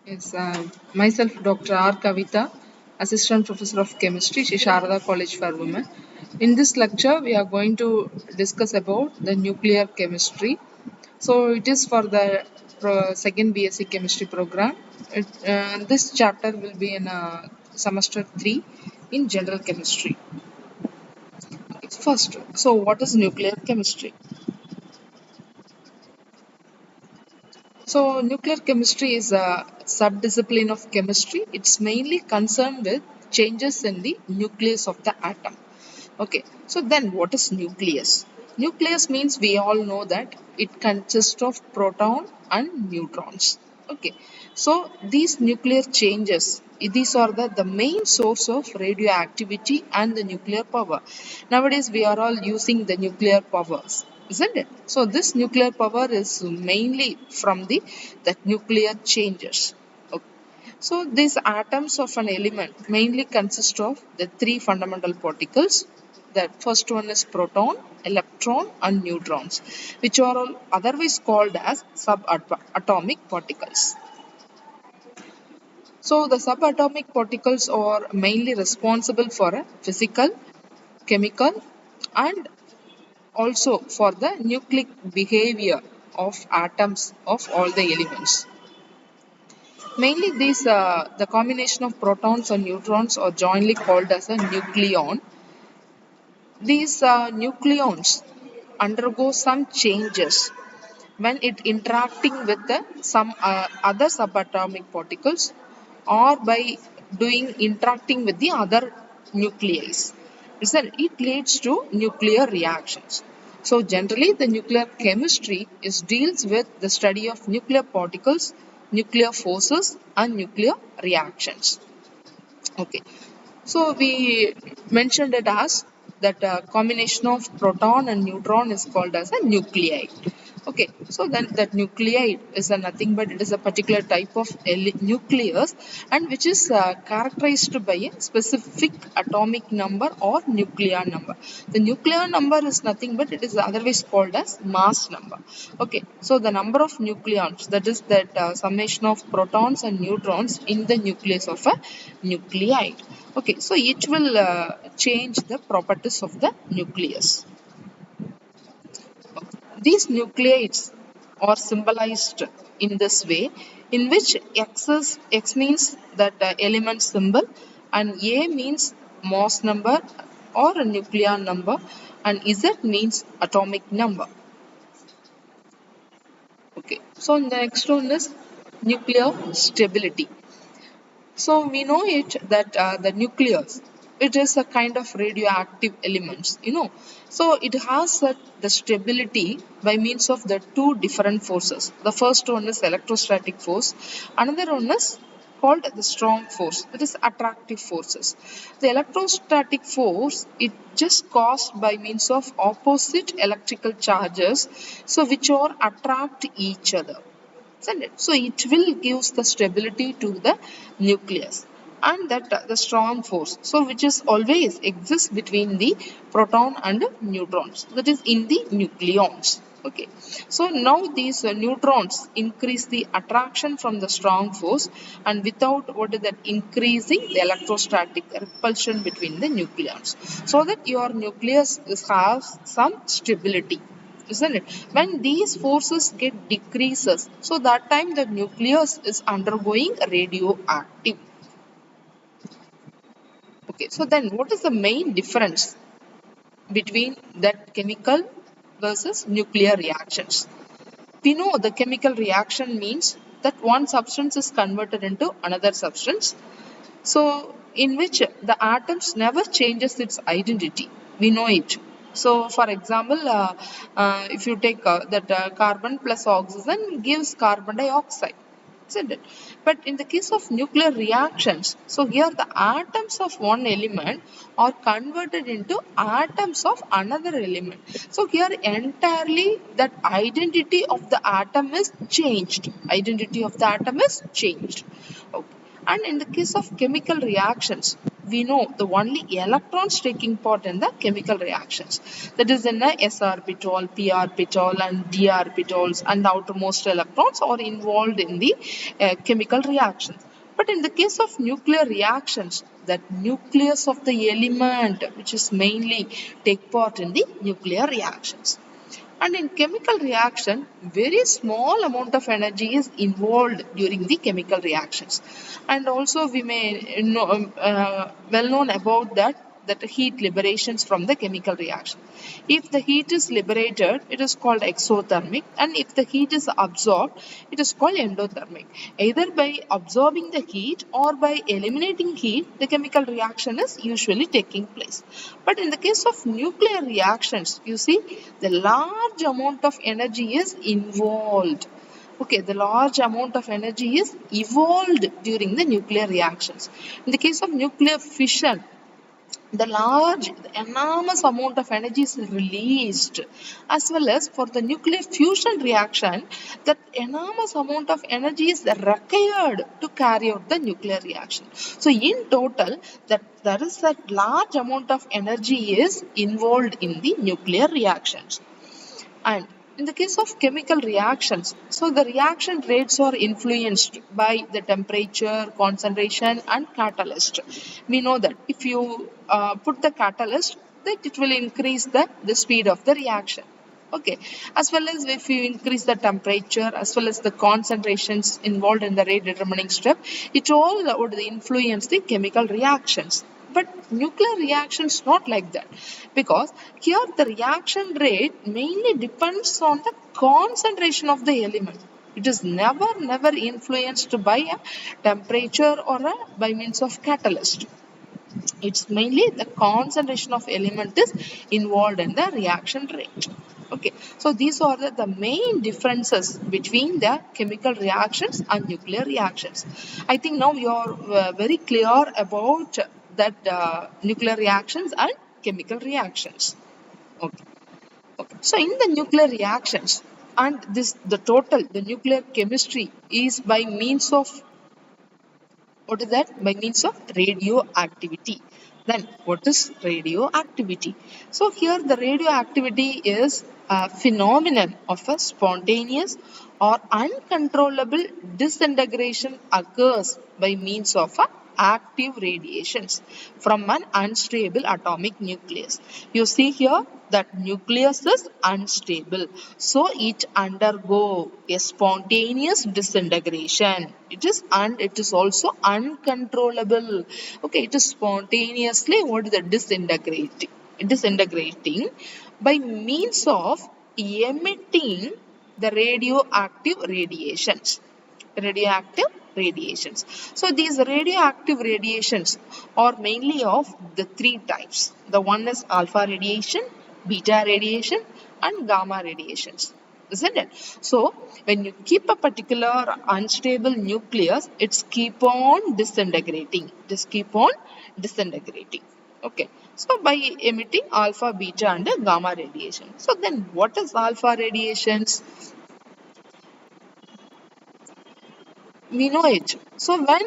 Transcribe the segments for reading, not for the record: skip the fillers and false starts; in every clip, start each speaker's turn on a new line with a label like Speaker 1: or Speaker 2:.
Speaker 1: Yes, myself, Dr. R. Kavita, Assistant Professor of Chemistry, Sri Sharada College for Women. In this lecture, we are going to discuss about the nuclear chemistry. So, it is for the second BSc Chemistry program. This chapter will be in semester 3 in General Chemistry. First, so what is nuclear chemistry? So, nuclear chemistry is a subdiscipline of chemistry. It's mainly concerned with changes in the nucleus of the atom. Okay, so then what is nucleus? Nucleus means we all know that it consists of proton and neutrons. Okay, so these nuclear changes, these are the main source of radioactivity and the nuclear power. Nowadays, we are all using the nuclear powers, isn't it? So this nuclear power is mainly from that nuclear changes. Okay. So these atoms of an element mainly consist of the three fundamental particles. The first one is proton, electron and neutrons, which are all otherwise called as subatomic particles. So the subatomic particles are mainly responsible for a physical, chemical and also for the nucleic behavior of atoms of all the elements. Mainly the combination of protons and neutrons are jointly called as a nucleon. These nucleons undergo some changes when it interacting with some other subatomic particles or by doing interacting with the other nuclei. It leads to nuclear reactions. So generally the nuclear chemistry deals with the study of nuclear particles, nuclear forces and nuclear reactions. Okay. So we mentioned it as that combination of proton and neutron is called as a nuclei. Okay, so then that nuclei is a nothing but it is a particular type of nucleus and which is characterized by a specific atomic number or nuclear number. The nuclear number is nothing but it is otherwise called as mass number. Okay, so the number of nucleons, that is that summation of protons and neutrons in the nucleus of a nuclei. Okay, so it will change the properties of the nucleus. These nucleides are symbolized in this way, in which X means that element symbol and A means mass number or a nuclear number and Z means atomic number. Okay, so the next one is nuclear stability. So we know it that the nucleus, it is a kind of radioactive elements. So it has the stability by means of the two different forces. The first one is electrostatic force, another one is called the strong force, that is attractive forces. The electrostatic force, it just caused by means of opposite electrical charges, so which are attract each other, isn't it? So it will gives the stability to the nucleus and that the strong force, so which is always exists between the proton and neutrons, that is in the nucleons. Okay, so now these neutrons increase the attraction from the strong force and without what is that increasing the electrostatic repulsion between the nucleons, so that your nucleus has some stability, isn't it? When these forces get decreases, so that time the nucleus is undergoing radioactive. Okay, so then what is the main difference between that chemical versus nuclear reactions? We know the chemical reaction means that one substance is converted into another substance, so in which the atoms never changes its identity. We know it. So for example, if you take that carbon plus oxygen gives carbon dioxide, isn't it? But in the case of nuclear reactions, so here the atoms of one element are converted into atoms of another element. So here entirely that identity of the atom is changed. Identity of the atom is changed. Okay. And in the case of chemical reactions, we know the only electrons taking part in the chemical reactions. That is in the s orbital, p orbital and d orbitals, and the outermost electrons are involved in the chemical reactions. But in the case of nuclear reactions, that nucleus of the element which is mainly take part in the nuclear reactions. And in chemical reaction, very small amount of energy is involved during the chemical reactions. And also we may know, well known about that heat liberations from the chemical reaction. If the heat is liberated, it is called exothermic, and if the heat is absorbed, it is called endothermic. Either by absorbing the heat or by eliminating heat, the chemical reaction is usually taking place. But in the case of nuclear reactions, you see, the large amount of energy is involved. Okay, the large amount of energy is evolved during the nuclear reactions. In the case of nuclear fission, the enormous amount of energy is released, as well as for the nuclear fusion reaction, that enormous amount of energy is required to carry out the nuclear reaction. So in total, that large amount of energy is involved in the nuclear reactions. And in the case of chemical reactions, so the reaction rates are influenced by the temperature, concentration and catalyst. We know that if you put the catalyst, that it will increase the speed of the reaction. Okay, as well as if you increase the temperature as well as the concentrations involved in the rate determining step, it all would influence the chemical reactions. But nuclear reactions not like that, because here the reaction rate mainly depends on the concentration of the element. It is never influenced by a temperature or by means of catalyst. It's mainly the concentration of element is involved in the reaction rate. Okay, so these are the main differences between the chemical reactions and nuclear reactions. I think now you are very clear about that nuclear reactions and chemical reactions. Okay. Okay. So in the nuclear reactions, and the nuclear chemistry is by means of, what is that? By means of radioactivity. Then what is radioactivity? So here the radioactivity is a phenomenon of a spontaneous or uncontrollable disintegration occurs by means of a active radiations from an unstable atomic nucleus. You see here that nucleus is unstable, so it undergo a spontaneous disintegration. It is also uncontrollable. Okay, it is spontaneously disintegrating by means of emitting the radioactive radiations. So these radioactive radiations are mainly of the three types. The one is alpha radiation, beta radiation and gamma radiations, isn't it? So when you keep a particular unstable nucleus, it's keep on disintegrating. Okay, so by emitting alpha, beta and gamma radiation. So then what is alpha radiations? We know it. So when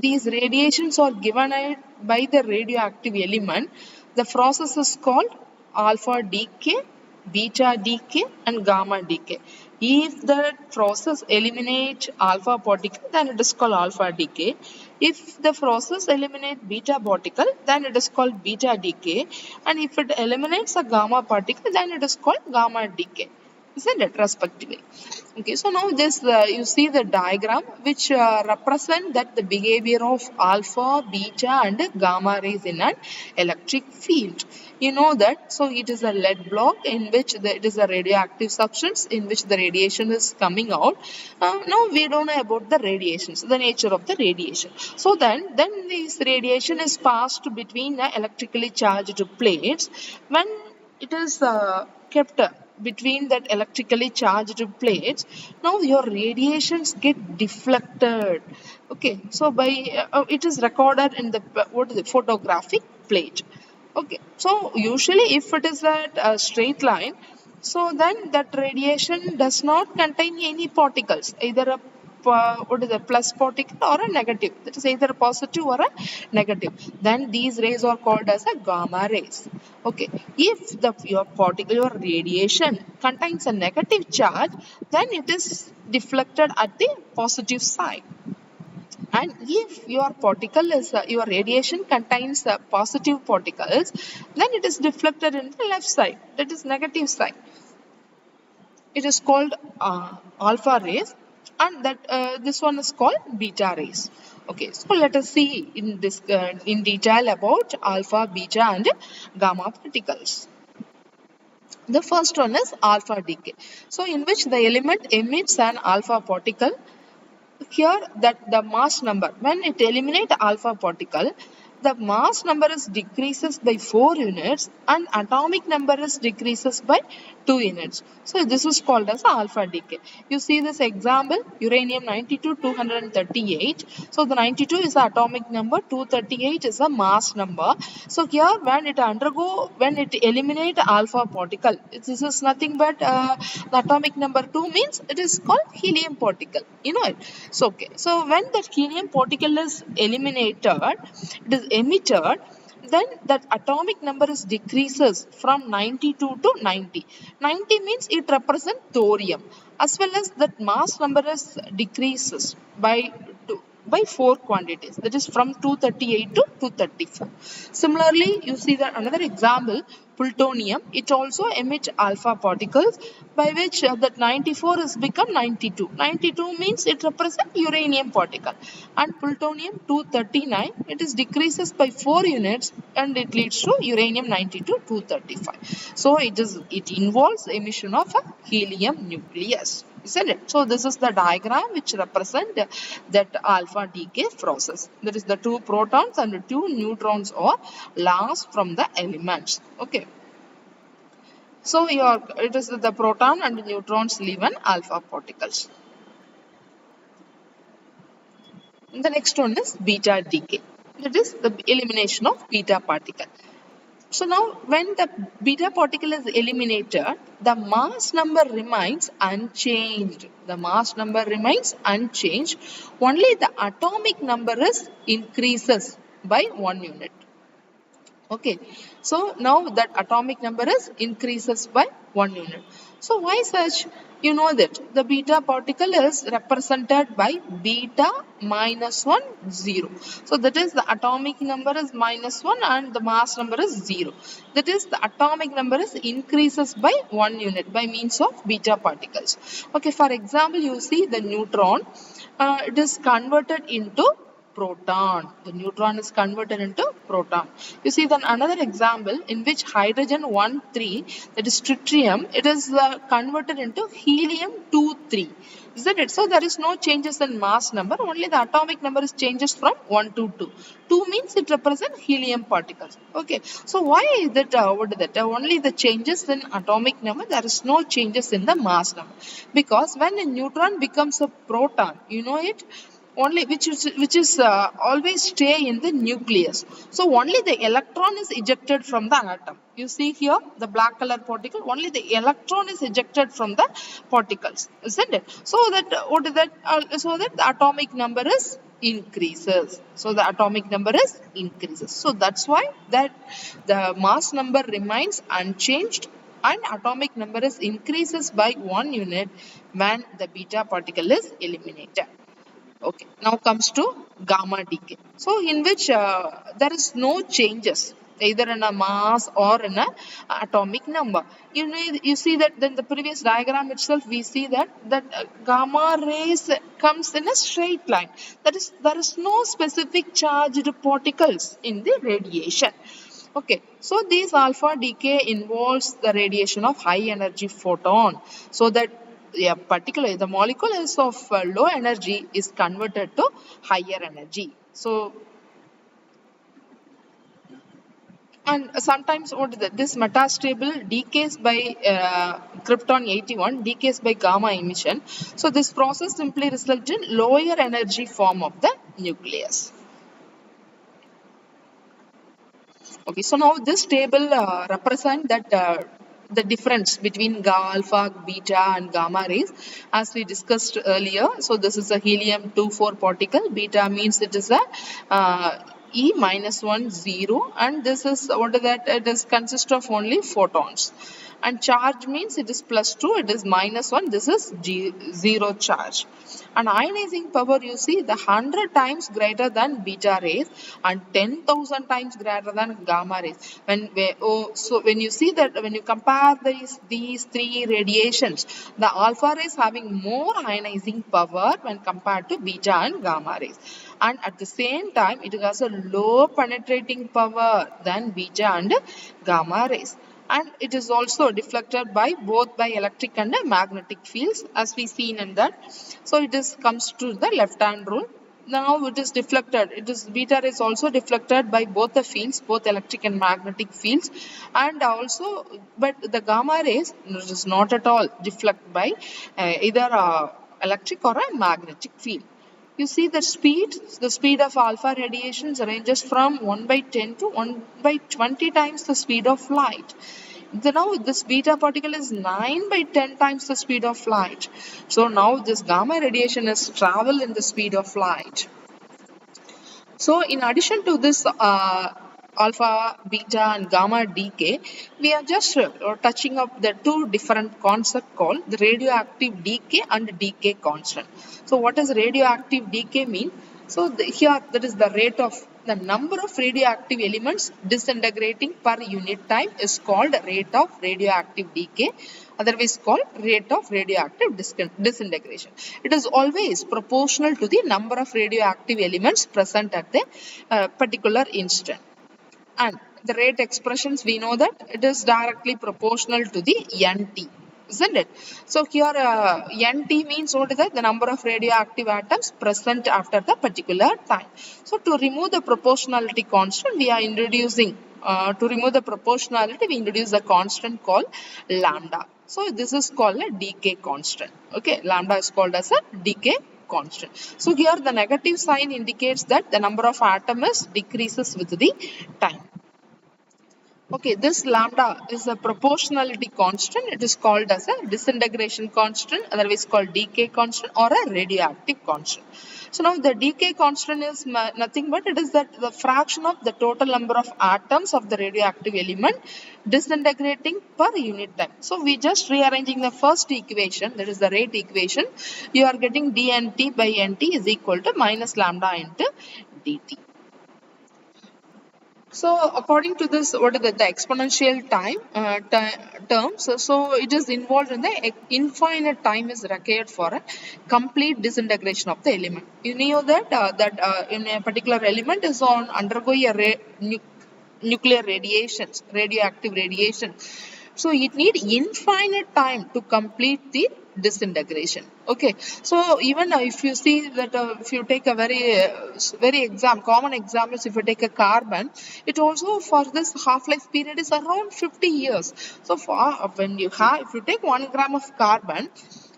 Speaker 1: these radiations are given out by the radioactive element, the process is called alpha decay, beta decay and gamma decay. If the process eliminates alpha particle, then it is called alpha decay. If the process eliminates beta particle, then it is called beta decay. And if it eliminates a gamma particle, then it is called gamma decay. Isn't it, respectively? Okay, so now this you see the diagram which represent that the behavior of alpha, beta and gamma rays in an electric field. You know that, so it is a lead block in which it is a radioactive substance in which the radiation is coming out. Now we don't know about the radiations, the nature of the radiation. So then this radiation is passed between the electrically charged plates. When it is kept between that electrically charged plates, now your radiations get deflected. Okay, so by it is recorded in the photographic plate. Okay, so usually if it is at a straight line, so then that radiation does not contain any particles, either a what is a plus particle or a negative, that is either a positive or a negative, then these rays are called as a gamma rays. Okay, if your particle, your radiation contains a negative charge, then it is deflected at the positive side. And if your particle is your radiation contains positive particles, then it is deflected in the left side, that is negative side. It is called alpha rays, and that this one is called beta rays. Okay, so let us see in this in detail about alpha, beta, and gamma particles. The first one is alpha decay. So in which the element emits an alpha particle. Here that the mass number, when it eliminate alpha particle, the mass number is decreases by 4 units and atomic number is decreases by 2 units. So this is called as alpha decay. You see this example, uranium 92 238. So the 92 is the atomic number, 238 is the mass number. So here when it eliminate alpha particle, this is nothing but the atomic number 2 means it is called helium particle. You know it. So okay. So when that helium particle is eliminated, it is emitted, then that atomic number is decreases from 92 to 90. 90 means it represents thorium, as well as that mass number is decreases by 4 quantities, that is from 238 to 234. Similarly, you see that another example, plutonium, it also emits alpha particles, by which that 94 is become 92. 92 means it represents uranium particle, and plutonium 239, it is decreases by 4 units and it leads to uranium 92 235. So it involves emission of a helium nucleus, isn't it? So this is the diagram which represent that alpha decay process. That is the 2 protons and 2 neutrons are lost from the elements. Okay. So it is the proton and neutrons leave an alpha particles. And the next one is beta decay. That is the elimination of beta particle. So now when the beta particle is eliminated, the mass number remains unchanged. The mass number remains unchanged. Only the atomic number is increases by 1 unit. Okay, so now that atomic number is increases by 1 unit. So why such? You know that the beta particle is represented by beta minus 1 0. So that is the atomic number is minus 1 and the mass number is 0. That is the atomic number is increases by 1 unit by means of beta particles. Okay, for example, you see the neutron, it is converted into proton. The neutron is converted into proton. You see then another example in which hydrogen 1,3, that is tritium, it is converted into helium 2,3. Isn't it? So there is no changes in mass number, only the atomic number is changes from 1 to 2. 2 means it represents helium particles. Okay. So why is that? What is that? Only the changes in atomic number, there is no changes in the mass number. Because when a neutron becomes a proton, you know it, only which is always stay in the nucleus. So only the electron is ejected from the atom. You see here the black color particle, only the electron is ejected from the particles, isn't it? So that what is that? So that the atomic number is increases. So the atomic number is increases. So that's why that the mass number remains unchanged and atomic number is increases by 1 unit when the beta particle is eliminated. Okay, now comes to gamma decay. So in which there is no changes either in a mass or in a atomic number. You see that in the previous diagram itself we see that gamma rays comes in a straight line. That is, there is no specific charged particles in the radiation. Okay, so this alpha decay involves the radiation of high energy photon, so that particularly the molecule is of low energy is converted to higher energy. So and sometimes what is that? This metastable decays by krypton 81 decays by gamma emission. So this process simply results in lower energy form of the nucleus. Okay, so now this table represent that the difference between alpha, beta and gamma rays as we discussed earlier. So this is a helium-2 4 particle. Beta means it is a E -1 0, and this is what is that? It is consist of only photons. And charge means it is +2, it is -1, this is 0 charge. And ionizing power, you see, the 100 times greater than beta rays and 10,000 times greater than gamma rays. So when you see that, when you compare these three radiations, the alpha rays having more ionizing power when compared to beta and gamma rays. And at the same time, it has a low penetrating power than beta and gamma rays. And it is also deflected by both by electric and magnetic fields, as we seen in that. So it is comes to the left hand rule. Now it is deflected. It is beta rays also deflected by both the fields, both electric and magnetic fields, and also, but the gamma rays is not at all deflect by either electric or a magnetic field. You see the speed of alpha radiations ranges from 1/10 to 1/20 times the speed of light. Now this beta particle is 9/10 times the speed of light. So now this gamma radiation is travel in the speed of light. So in addition to this alpha, beta and gamma decay, we are just touching up the two different concepts called the radioactive decay and decay constant. So what does radioactive decay mean? So here that is the rate of the number of radioactive elements disintegrating per unit time is called rate of radioactive decay, otherwise called rate of radioactive disintegration. It is always proportional to the number of radioactive elements present at the particular instant. And the rate expressions, we know that it is directly proportional to the NT, isn't it? So here NT means what is that? The number of radioactive atoms present after the particular time. So to remove the proportionality constant, we are introducing to remove the proportionality, we introduce a constant called lambda. So this is called a decay constant. Okay, lambda is called as a decay constant. So here the negative sign indicates that the number of atoms decreases with the time. Okay, this lambda is a proportionality constant. It is called as a disintegration constant, otherwise called decay constant or a radioactive constant. So now the decay constant is nothing but it is that the fraction of the total number of atoms of the radioactive element disintegrating per unit time. So we just rearranging the first equation, that is the rate equation. You are getting dNt by Nt is equal to minus lambda into dt. So according to this, what is the exponential time terms? So it is involved in the infinite time is required for a complete disintegration of the element. You know that in a particular element is on undergoing a nuclear radiations, radioactive radiation. So it need infinite time to complete the disintegration. Okay, so even if you see that if you take a very common examples, if you take a carbon, it also for this half-life period is around 50 years. So for when you have, if you take 1 gram of carbon,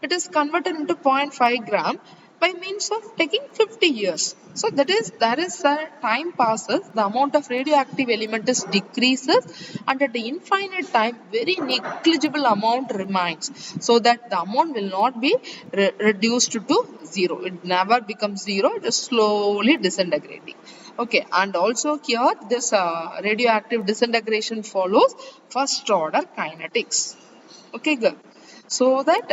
Speaker 1: it is converted into 0.5 gram by means of taking 50 years. So that is a time passes, the amount of radioactive element is decreases, and at the infinite time very negligible amount remains, so that the amount will not be reduced to zero. It never becomes zero, it is slowly disintegrating. Okay, and also here this radioactive disintegration follows first order kinetics. Okay, good. So that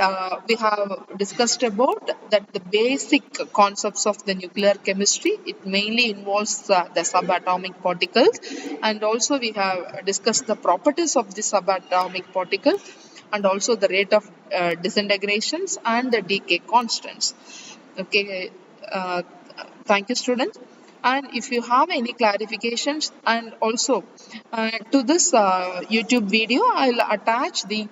Speaker 1: we have discussed about that the basic concepts of the nuclear chemistry. It mainly involves the subatomic particles, and also we have discussed the properties of the subatomic particle, and also the rate of disintegrations and the decay constants. Okay, thank you, students. And if you have any clarifications, and also to this YouTube video, I'll attach the